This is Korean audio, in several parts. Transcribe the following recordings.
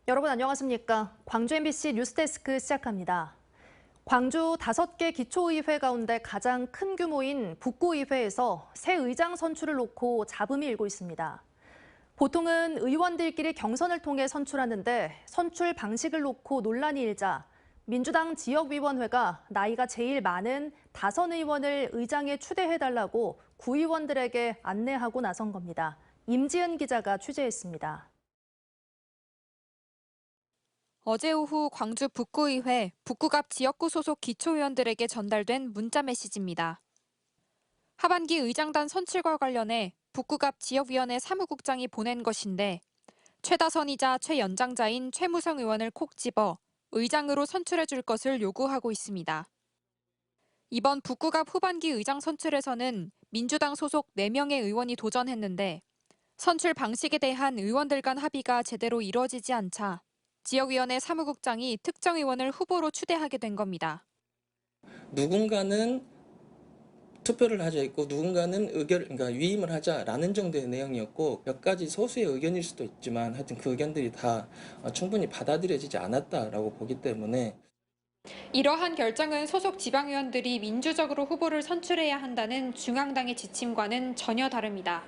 여러분 안녕하십니까? 광주 MBC 뉴스데스크 시작합니다. 광주 5개 기초의회 가운데 가장 큰 규모인 북구의회에서 새 의장 선출을 놓고 잡음이 일고 있습니다. 보통은 의원들끼리 경선을 통해 선출하는데 선출 방식을 놓고 논란이 일자 민주당 지역위원회가 나이가 제일 많은 다선 의원을 의장에 추대해달라고 구의원들에게 안내하고 나선 겁니다. 임지은 기자가 취재했습니다. 어제 오후 광주 북구의회 북구갑 지역구 소속 기초의원들에게 전달된 문자 메시지입니다. 하반기 의장단 선출과 관련해 북구갑 지역위원회 사무국장이 보낸 것인데 최다선이자 최연장자인 최무성 의원을 콕 집어 의장으로 선출해 줄 것을 요구하고 있습니다. 이번 북구갑 후반기 의장 선출에서는 민주당 소속 4명의 의원이 도전했는데 선출 방식에 대한 의원들 간 합의가 제대로 이루어지지 않자 지역위원회 사무국장이 특정 의원을 후보로 추대하게 된 겁니다. 누군가는 투표를 하자 했고 누군가는 그러니까 위임을 하자라는 정도의 내용이었고 몇 가지 소수의 의견일 수도 있지만 하여튼 그 의견들이 다 충분히 받아들여지지 않았다라고 보기 때문에 이러한 결정은 소속 지방의원들이 민주적으로 후보를 선출해야 한다는 중앙당의 지침과는 전혀 다릅니다.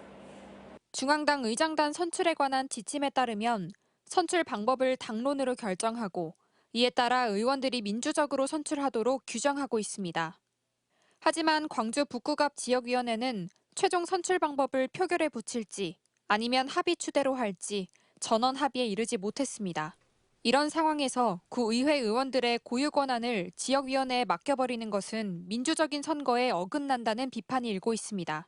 중앙당 의장단 선출에 관한 지침에 따르면 선출 방법을 당론으로 결정하고 이에 따라 의원들이 민주적으로 선출하도록 규정하고 있습니다. 하지만 광주 북구갑 지역위원회는 최종 선출 방법을 표결에 붙일지 아니면 합의 추대로 할지 전원 합의에 이르지 못했습니다. 이런 상황에서 구의회 의원들의 고유 권한을 지역위원회에 맡겨버리는 것은 민주적인 선거에 어긋난다는 비판이 일고 있습니다.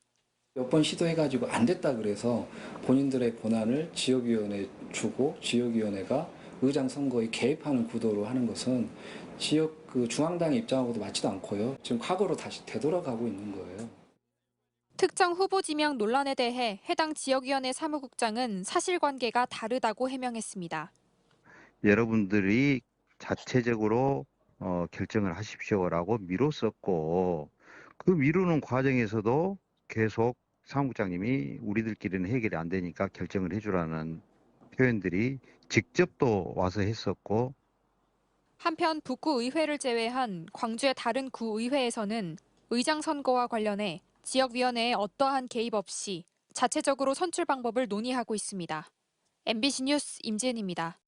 몇 번 시도해가지고 안 됐다 그래서 본인들의 권한을 지역위원회에 주고 지역위원회가 의장 선거에 개입하는 구도로 하는 것은 지역 중앙당의 입장하고도 맞지도 않고요. 지금 과거로 다시 되돌아가고 있는 거예요. 특정 후보 지명 논란에 대해 해당 지역위원회 사무국장은 사실관계가 다르다고 해명했습니다. 여러분들이 자체적으로 결정을 하십시오라고 미뤘었고 그 미루는 과정에서도 계속 사무국장님이 우리들끼리는 해결이 안 되니까 결정을 해주라는 표현들이 직접 또 와서 했었고 한편 북구의회를 제외한 광주의 다른 구의회에서는 의장 선거와 관련해 지역위원회에 어떠한 개입 없이 자체적으로 선출 방법을 논의하고 있습니다. MBC 뉴스 임지은입니다.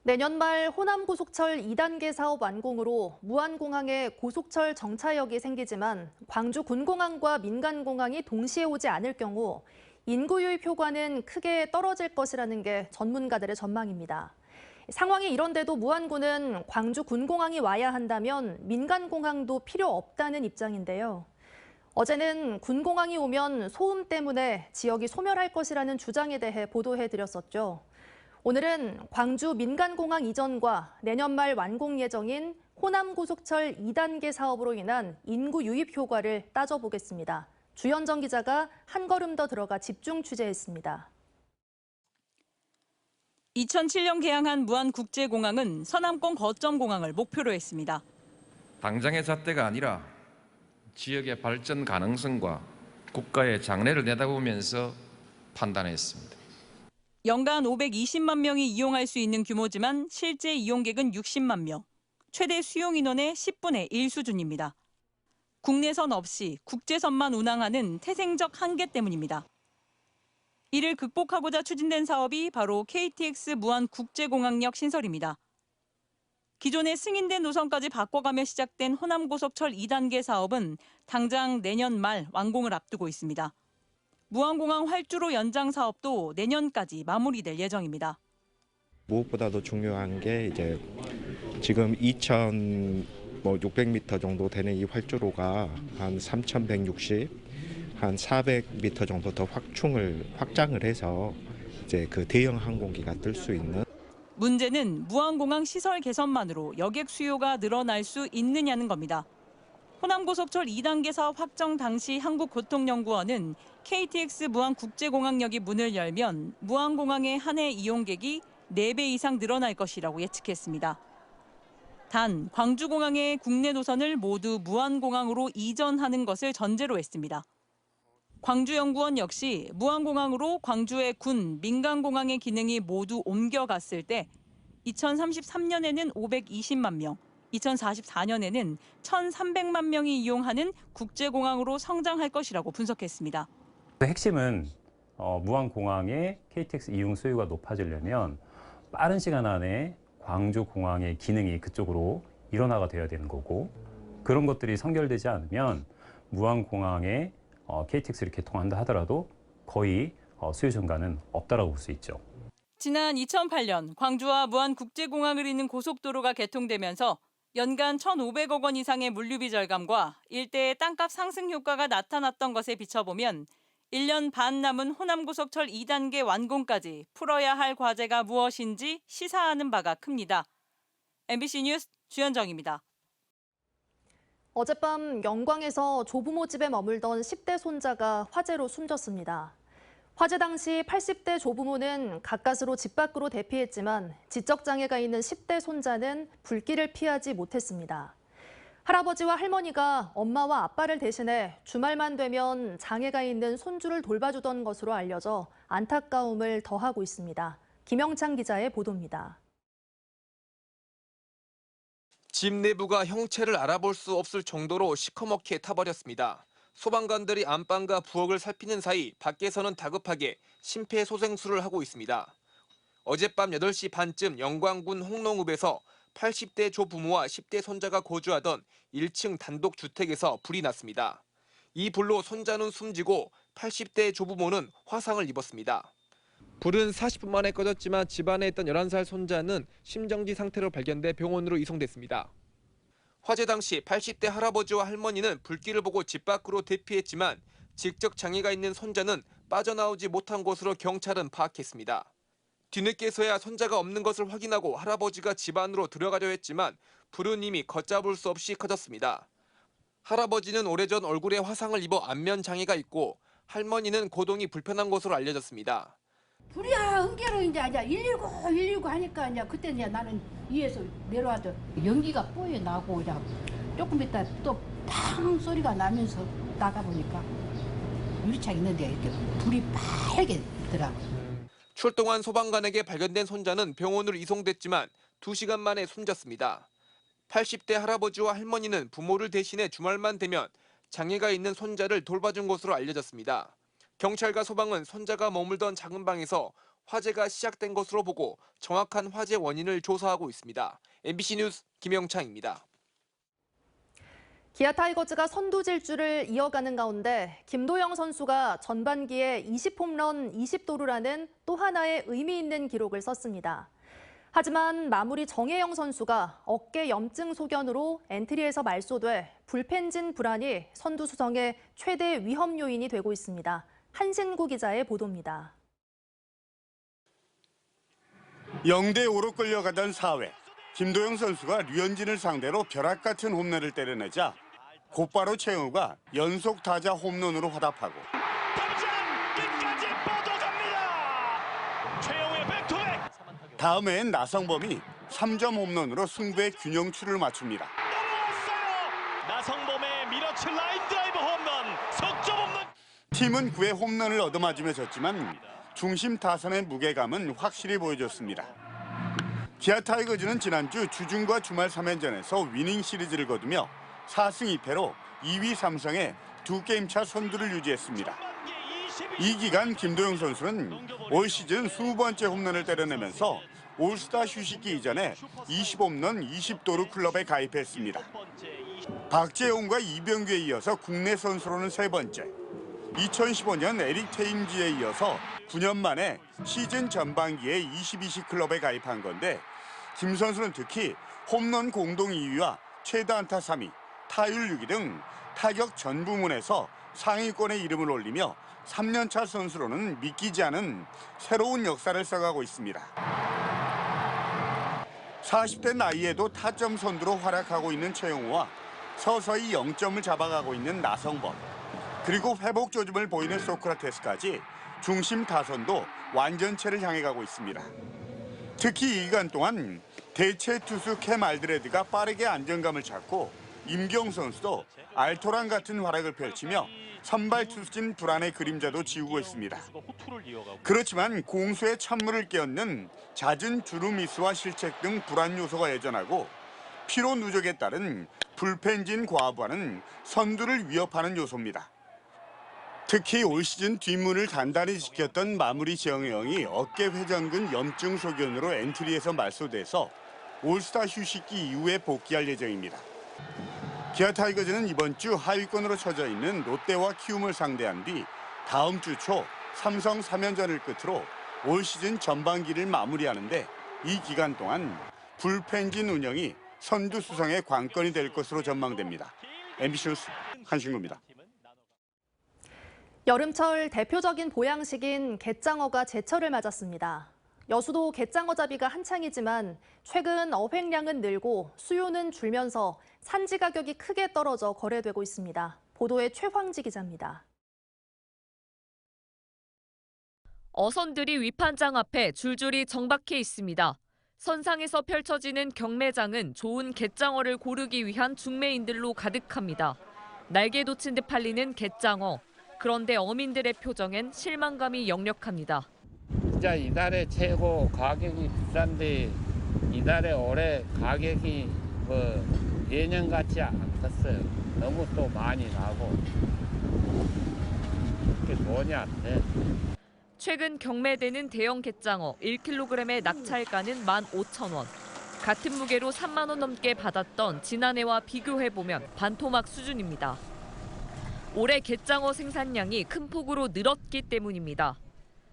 내년 말 호남고속철 2단계 사업 완공으로 무안공항에 고속철 정차역이 생기지만 광주 군공항과 민간공항이 동시에 오지 않을 경우 인구 유입 효과는 크게 떨어질 것이라는 게 전문가들의 전망입니다. 상황이 이런데도 무안군은 광주 군공항이 와야 한다면 민간공항도 필요 없다는 입장인데요. 어제는 군공항이 오면 소음 때문에 지역이 소멸할 것이라는 주장에 대해 보도해드렸었죠. 오늘은 광주 민간공항 이전과 내년 말 완공 예정인 호남고속철 2단계 사업으로 인한 인구 유입 효과를 따져보겠습니다. 주현정 기자가 한 걸음 더 들어가 집중 취재했습니다. 2007년 개항한 무안국제공항은 서남권 거점 공항을 목표로 했습니다. 당장의 잣대가 아니라 지역의 발전 가능성과 국가의 장래를 내다보면서 판단했습니다. 연간 520만 명이 이용할 수 있는 규모지만 실제 이용객은 60만 명, 최대 수용 인원의 10분의 1 수준입니다. 국내선 없이 국제선만 운항하는 태생적 한계 때문입니다. 이를 극복하고자 추진된 사업이 바로 KTX 무안국제공항역 신설입니다. 기존의 승인된 노선까지 바꿔가며 시작된 호남고속철 2단계 사업은 당장 내년 말 완공을 앞두고 있습니다. 무안공항 활주로 연장 사업도 내년까지 마무리될 예정입니다. 무엇보다도 중요한 게 이제 지금 2,600m 정도 되는 이 활주로가 한 3,160, 한 400m 정도 더 확장을 해서 이제 그 대형 항공기가 뜰 수 있는. 문제는 무안공항 시설 개선만으로 여객 수요가 늘어날 수 있느냐는 겁니다. 호남고속철 2단계 사업 확정 당시 한국교통연구원은 KTX 무안국제공항역이 문을 열면 무안공항의 한 해 이용객이 4배 이상 늘어날 것이라고 예측했습니다. 단 광주공항의 국내 노선을 모두 무안공항으로 이전하는 것을 전제로 했습니다. 광주연구원 역시 무안공항으로 광주의 군, 민간공항의 기능이 모두 옮겨갔을 때 2033년에는 520만 명, 2044년에는 1,300만 명이 이용하는 국제공항으로 성장할 것이라고 분석했습니다. 핵심은 무안공항의 KTX 이용 수요가 높아지려면 빠른 시간 안에 광주공항의 기능이 그쪽으로 일원화가 되어야 되는 거고, 그런 것들이 선결되지 않으면 무안공항에 KTX를 개통한다 하더라도 거의 수요 증가는 없다라고 볼 수 있죠. 지난 2008년 광주와 무안 국제공항을 잇는 고속도로가 개통되면서 연간 1,500억 원 이상의 물류비 절감과 일대의 땅값 상승 효과가 나타났던 것에 비춰보면 1년 반 남은 호남고속철 2단계 완공까지 풀어야 할 과제가 무엇인지 시사하는 바가 큽니다. MBC 뉴스 주현정입니다. 어젯밤 영광에서 조부모 집에 머물던 10대 손자가 화재로 숨졌습니다. 화재 당시 80대 조부모는 가까스로 집 밖으로 대피했지만 지적장애가 있는 10대 손자는 불길을 피하지 못했습니다. 할아버지와 할머니가 엄마와 아빠를 대신해 주말만 되면 장애가 있는 손주를 돌봐주던 것으로 알려져 안타까움을 더하고 있습니다. 김영창 기자의 보도입니다. 집 내부가 형체를 알아볼 수 없을 정도로 시커멓게 타버렸습니다. 소방관들이 안방과 부엌을 살피는 사이 밖에서는 다급하게 심폐소생술을 하고 있습니다. 어젯밤 8시 반쯤 영광군 홍농읍에서 80대 조부모와 10대 손자가 거주하던 1층 단독 주택에서 불이 났습니다. 이 불로 손자는 숨지고 80대 조부모는 화상을 입었습니다. 불은 40분 만에 꺼졌지만 집안에 있던 11살 손자는 심정지 상태로 발견돼 병원으로 이송됐습니다. 화재 당시 80대 할아버지와 할머니는 불길을 보고 집 밖으로 대피했지만 지적 장애가 있는 손자는 빠져나오지 못한 것으로 경찰은 파악했습니다. 뒤늦게서야 손자가 없는 것을 확인하고 할아버지가 집 안으로 들어가려 했지만 불은 이미 걷잡을 수 없이 커졌습니다. 할아버지는 오래전 얼굴에 화상을 입어 안면 장애가 있고 할머니는 고동이 불편한 것으로 알려졌습니다. 불이야 은계로 이제 119 하니까 이제 그때 이제 나는 위에서 내려와도 연기가 뽀여 나고 이제 조금 있다 또 팡 소리가 나면서 나가 보니까 유리창 있는데 이렇게 불이 빨개 있더라고. 출동한 소방관에게 발견된 손자는 병원으로 이송됐지만 2시간 만에 숨졌습니다. 80대 할아버지와 할머니는 부모를 대신해 주말만 되면 장애가 있는 손자를 돌봐준 것으로 알려졌습니다. 경찰과 소방은 손자가 머물던 작은 방에서 화재가 시작된 것으로 보고 정확한 화재 원인을 조사하고 있습니다. MBC 뉴스 김영창입니다. 기아 타이거즈가 선두 질주를 이어가는 가운데 김도영 선수가 전반기에 20홈런 20도루라는 또 하나의 의미 있는 기록을 썼습니다. 하지만 마무리 정혜영 선수가 어깨 염증 소견으로 엔트리에서 말소돼 불펜진 불안이 선두 수성의 최대 위험 요인이 되고 있습니다. 한신구 기자의 보도입니다. 0대5로 끌려가던 4회, 김도영 선수가 류현진을 상대로 벼락 같은 홈런을 때려내자 곧바로 최영우가 연속 타자 홈런으로 화답하고 끝까지 뻗어갑니다. 최영우의 백투백. 다음해엔 나성범이 3점 홈런으로 승부의 균형추를 맞춥니다. 넘어왔어요. 나성범의 밀어칠 라인 드라이브 홈런, 석점 홈런. 팀은 9회 홈런을 얻어맞으며 졌지만 중심 타선의 무게감은 확실히 보여줬습니다. 기아 타이거즈는 지난주 주중과 주말 3연전에서 위닝 시리즈를 거두며 4승 2패로 2위 삼성에 2게임 차 선두를 유지했습니다. 이 기간 김도영 선수는 올 시즌 20번째 홈런을 때려내면서 올스타 휴식기 이전에 20홈런 20도루 클럽에 가입했습니다. 박재홍과 이병규에 이어서 국내 선수로는 3번째, 2015년 에릭 테임즈에 이어서 9년 만에 시즌 전반기에 22시 클럽에 가입한 건데 김 선수는 특히 홈런 공동 2위와 최다 안타 3위, 타율 6위 등 타격 전 부문에서 상위권에 이름을 올리며 3년차 선수로는 믿기지 않은 새로운 역사를 써가고 있습니다. 40대 나이에도 타점 선두로 활약하고 있는 최영우와 서서히 0점을 잡아가고 있는 나성범, 그리고 회복 조짐을 보이는 소크라테스까지 중심 타선도 완전체를 향해 가고 있습니다. 특히 이 기간 동안 대체 투수 캠 알드레드가 빠르게 안정감을 찾고 임경 선수도 알토란 같은 활약을 펼치며 선발 투수진 불안의 그림자도 지우고 있습니다. 그렇지만 공수의 찬물을 끼얹는 잦은 주루 미스와 실책 등 불안 요소가 여전하고 피로 누적에 따른 불펜진 과부하는 선두를 위협하는 요소입니다. 특히 올 시즌 뒷문을 단단히 지켰던 마무리 지영형이 어깨 회전근 염증 소견으로 엔트리에서 말소돼서 올스타 휴식기 이후에 복귀할 예정입니다. 기아 타이거즈는 이번 주 하위권으로 처져 있는 롯데와 키움을 상대한 뒤 다음 주 초 삼성 3연전을 끝으로 올 시즌 전반기를 마무리하는데 이 기간 동안 불펜진 운영이 선두 수성의 관건이 될 것으로 전망됩니다. MBC 뉴스 한신구입니다. 여름철 대표적인 보양식인 갯장어가 제철을 맞았습니다. 여수도 갯장어 잡이가 한창이지만 최근 어획량은 늘고 수요는 줄면서 산지 가격이 크게 떨어져 거래되고 있습니다. 보도에 최황지 기자입니다. 어선들이 위판장 앞에 줄줄이 정박해 있습니다. 선상에서 펼쳐지는 경매장은 좋은 갯장어를 고르기 위한 중매인들로 가득합니다. 날개 돋친 듯 팔리는 갯장어. 그런데 어민들의 표정엔 실망감이 역력합니다. 진짜 이달에 최고 가격이 비싼데 이달에 올해 가격이 예년 같지 않겠어요. 너무 또 많이 나고 그렇게 돈이 안 돼. 최근 경매되는 대형 갯장어 1kg의 낙찰가는 15,000원. 같은 무게로 3만 원 넘게 받았던 지난해와 비교해보면 반토막 수준입니다. 올해 갯장어 생산량이 큰 폭으로 늘었기 때문입니다.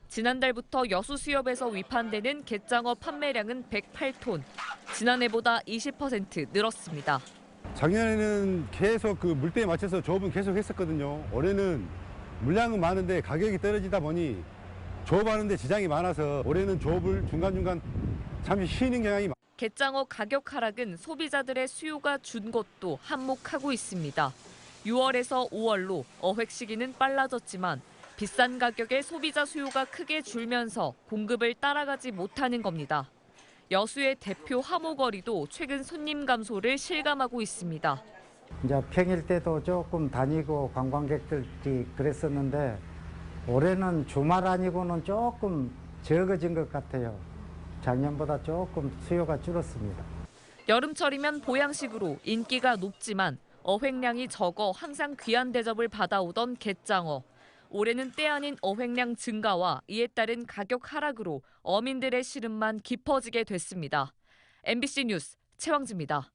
지난달부터 여수 수협에서 위판되는 갯장어 판매량은 108톤, 지난해보다 20% 늘었습니다. 작년에는 계속 그 물때에 맞춰서 조업은 계속 했었거든요. 올해는 물량은 많은데 가격이 떨어지다 보니 조업하는데 지장이 많아서 올해는 조업을 중간중간 잠시 쉬는 경향이 많습니다. 갯장어 가격 하락은 소비자들의 수요가 준 것도 한몫하고 있습니다. 6월에서 5월로 어획 시기는 빨라졌지만 비싼 가격에 소비자 수요가 크게 줄면서 공급을 따라가지 못하는 겁니다. 여수의 대표 하모거리도 최근 손님 감소를 실감하고 있습니다. 이제 평일 때도 조금 다니고 관광객들이 그랬었는데 올해는 주말 아니고는 조금 적어진 것 같아요. 작년보다 조금 수요가 줄었습니다. 여름철이면 보양식으로 인기가 높지만 어획량이 적어 항상 귀한 대접을 받아오던 갯장어. 올해는 때 아닌 어획량 증가와 이에 따른 가격 하락으로 어민들의 시름만 깊어지게 됐습니다. MBC 뉴스 최황지입니다.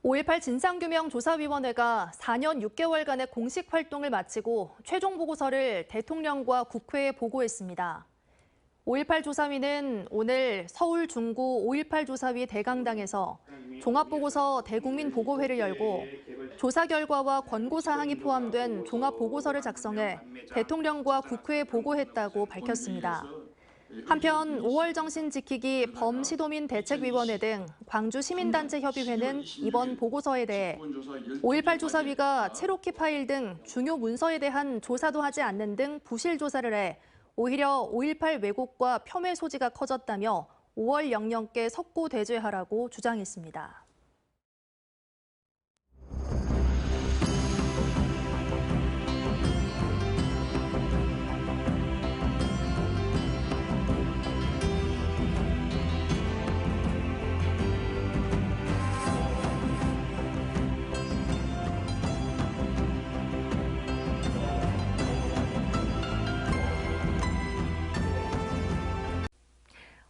5.18 진상규명조사위원회가 4년 6개월간의 공식 활동을 마치고 최종 보고서를 대통령과 국회에 보고했습니다. 5.18 조사위는 오늘 서울 중구 5.18 조사위 대강당에서 종합보고서 대국민 보고회를 열고 조사 결과와 권고사항이 포함된 종합보고서를 작성해 대통령과 국회에 보고했다고 밝혔습니다. 한편 5월 정신 지키기 범시도민 대책위원회 등 광주 시민단체 협의회는 이번 보고서에 대해 5.18 조사위가 체로키 파일 등 중요 문서에 대한 조사도 하지 않는 등 부실 조사를 해 오히려 5.18 왜곡과 폄훼 소지가 커졌다며 5월 영령께 석고대죄하라고 주장했습니다.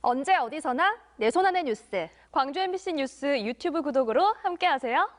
언제 어디서나 내 손 안의 뉴스. 광주 MBC 뉴스 유튜브 구독으로 함께하세요.